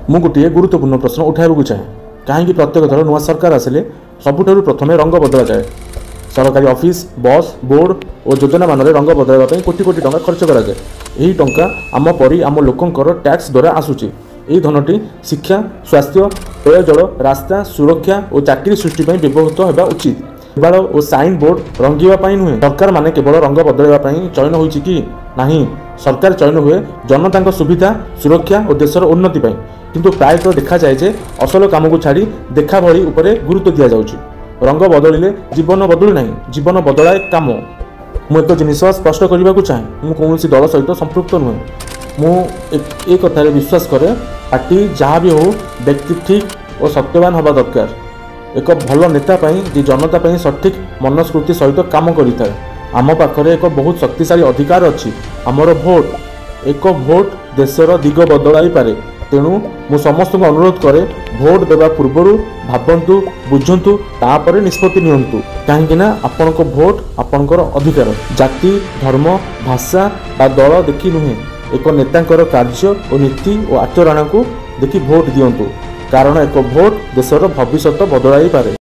ମୁଁ ଗୋଟିଏ ଗୁରୁत्वपूर्ण प्रश्न उठाइବାକୁ चाहे कहीं प्रत्येक थर नुआ सरकार आसिले सबुठारु प्रथमे रंग बदला जाए। सरकारी ऑफिस बस बोर्ड और योजना मान रंग बदलवाई कोटी कोटी टंका खर्च करा जाए। यही टंका आम परी आम लोकंकर टैक्स द्वारा आसूची। यही धनटी शिक्षा स्वास्थ्य पेयजल रास्ता सुरक्षा और चाकरी सृष्टि व्यवहृत होगा उचित। केवल और साइन बोर्ड रंगाई नुहे सरकार माने केवल रंग बदलवाई चयन होइछि कि नहीं। सरकार चयन हुए जनता सुविधा सुरक्षा और देशर उन्नति पाई, किंतु प्रायतः देखा जाए जे असल काम को छाड़ी देखा भली उपरे गुरुत्व दिया जाउछि। रंग बदलिले जीवन बदलू नहीं, जीवन बदलाए काम। मु एक जिनिस स्पष्ट करने को चाहे, मु कौन दल सहित संपृक्त नुहे। मु कथार विश्वास करे पार्टी जहाँ भी हो व्यक्ति ठीक और सत्यवान हवा दरकार। एक भल नेता जी जनता पाई सठिक मनस्कृति सहित काम करिଥାଏ। आम पाखरे एक बहुत शक्तिशाली अधिकार अच्छी, आमर भोट। एक भोट देशर दिग बदलाई पारे। तेणु मु समस्त को अनुरोध करे भोट देवा पूर्व भावंतु बुझंतु तापर निष्पत्ति नियंतु, कहीं आपण को भोट आपणकर अधिकार। जाति धर्म भाषा बा दल देखि नुहे, एक नेतांकर कार्य और नीति और आचरण को देखि भोट दियंतु, कारण एक भोट देशर भविष्य बदलाई पारे।